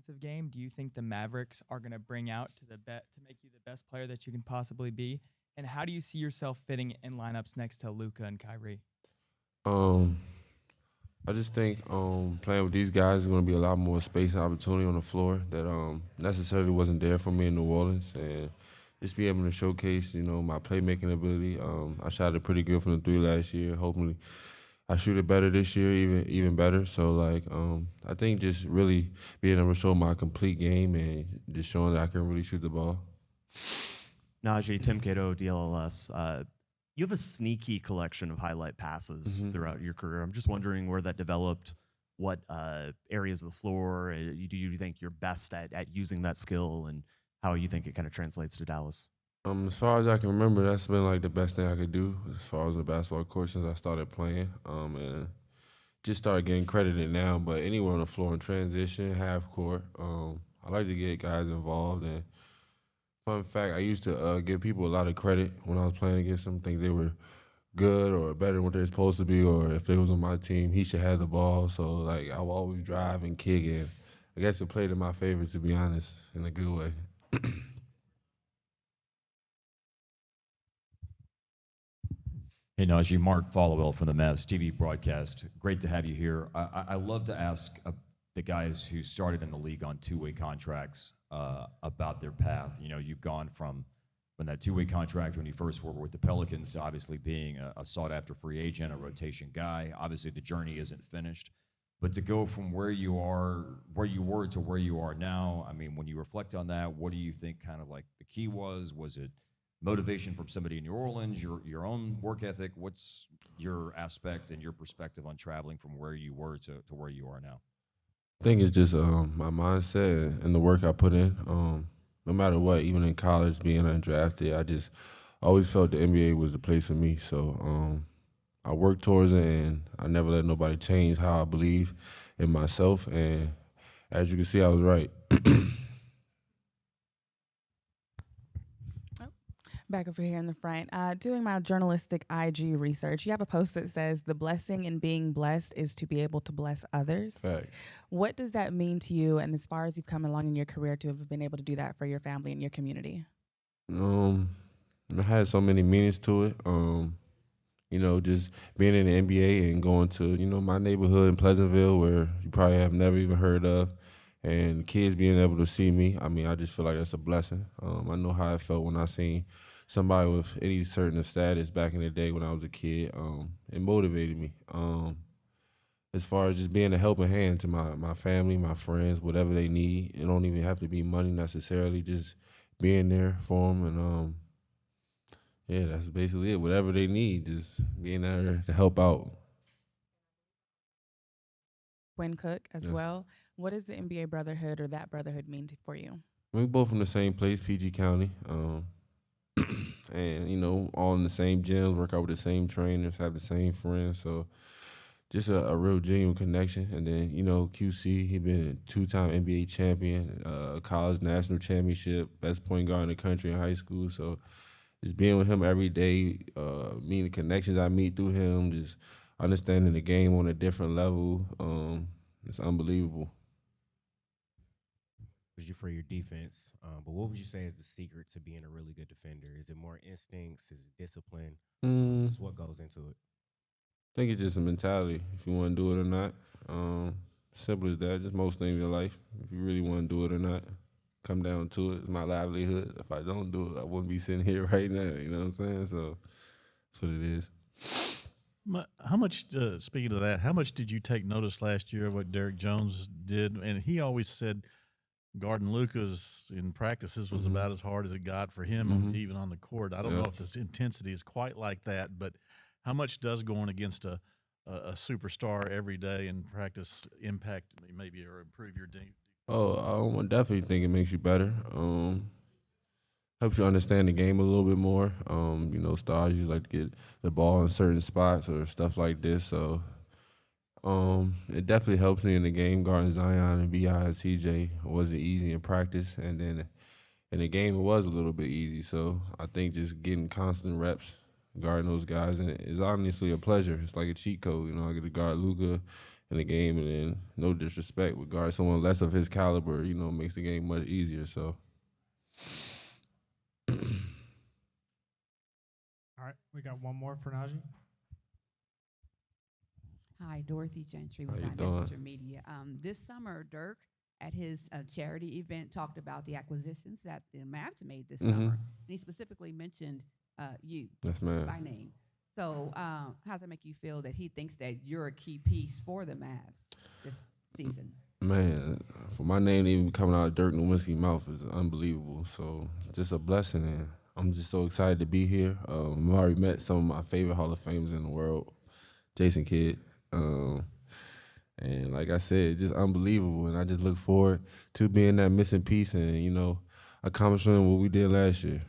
offensive game do you think the Mavericks are going to bring out to make you the best player that you can possibly be? And how do you see yourself fitting in lineups next to Luca and Kyrie? Um, I just think playing with these guys is going to be a lot more space and opportunity on the floor that necessarily wasn't there for me in New Orleans, and just be able to showcase, my playmaking ability. I shot it pretty good from the three last year. Hopefully, I shoot it better this year, even better. So like, I think just really being able to show my complete game and just showing that I can really shoot the ball. Naji, Tim Cato, DLLS. You have a sneaky collection of highlight passes throughout your career. I'm just wondering where that developed, what areas of the floor do you think you're best at using that skill, and how you think it kind of translates to Dallas? As far as I can remember, that's been like the best thing I could do as far as the basketball court since I started playing. And just started getting credited now. But anywhere on the floor in transition, half court, I like to get guys involved. And fun fact, I used to give people a lot of credit when I was playing against them, think they were good or better than what they're supposed to be, or if they was on my team, he should have the ball. So like I will always drive and kick, and I guess it played in my favor, to be honest, in a good way. Hey, Naji, Mark Followell from the Mavs TV broadcast. Great to have you here. I love to ask the guys who started in the league on two-way contracts about their path. You've gone from that two-way contract when you first were with the Pelicans to obviously being a sought-after free agent, a rotation guy. Obviously, the journey isn't finished. But to go from where you were to where you are now, I mean, when you reflect on that, what do you think kind of like the key was? Was it motivation from somebody in New Orleans, your own work ethic? What's your aspect and your perspective on traveling from where you were to where you are now? I think it's just my mindset and the work I put in. No matter what, even in college, being undrafted, I just always felt the NBA was the place for me. So I worked towards it, and I never let nobody change how I believe in myself. And as you can see, I was right. Back over here in the front, doing my journalistic IG research, you have a post that says the blessing in being blessed is to be able to bless others. Right. What does that mean to you, and as far as you've come along in your career, to have been able to do that for your family and your community? It had so many meanings to it. Just being in the NBA and going to, my neighborhood in Pleasantville where you probably have never even heard of, and kids being able to see me. I mean, I just feel like that's a blessing. I know how it felt when I seen somebody with any certain status back in the day when I was a kid. It motivated me. As far as just being a helping hand to my family, my friends, whatever they need. It don't even have to be money necessarily, just being there for them. And yeah, that's basically it. Whatever they need, just being there to help out. Quinn Cook as Yes. well. What does the NBA Brotherhood or that Brotherhood mean for you? We both from the same place, PG County. And, all in the same gyms, work out with the same trainers, have the same friends. So just a real genuine connection. And then, QC, he been a two-time NBA champion, college national championship, best point guard in the country in high school. So just being with him every day, meeting the connections I meet through him, just understanding the game on a different level, it's unbelievable. You for your defense, but what would you say is the secret to being a really good defender? Is it more instincts? Is it discipline? Just what goes into it? I think it's just a mentality, if you want to do it or not. Simple as that, just most things in life. If you really want to do it or not, come down to it. It's my livelihood. If I don't do it, I wouldn't be sitting here right now, you know what I'm saying? So that's what it is. How much, speaking of that, how much did you take notice last year of what Derek Jones did? And he always said guarding Lucas in practices was about as hard as it got for him, even on the court. I don't know if this intensity is quite like that, but how much does going against a superstar every day in practice impact maybe or improve your team? Oh, I definitely think it makes you better. Helps you understand the game a little bit more. Stars usually like to get the ball in certain spots or stuff like this, so it definitely helps me in the game. Guarding Zion and B.I. and CJ wasn't easy in practice, and then in the game it was a little bit easy. So I think just getting constant reps, guarding those guys, and it's honestly a pleasure. It's like a cheat code. I get to guard Luka in the game, and then no disrespect, with guard someone less of his caliber, you know, makes the game much easier. So. All right, we got one more for Naji. Hi, Dorothy Gentry How with you Dallas doing? Mavericks Media. This summer, Dirk at his charity event talked about the acquisitions that the Mavs made this summer, and he specifically mentioned you Yes, ma'am. by name. So, how does that make you feel that he thinks that you're a key piece for the Mavs this season? Man, for my name to even coming out of Dirk Nowinski's mouth is unbelievable. So just a blessing, and I'm just so excited to be here. I've already met some of my favorite Hall of Famers in the world, Jason Kidd. And like I said, just unbelievable. And I just look forward to being that missing piece and, you know, accomplishing what we did last year.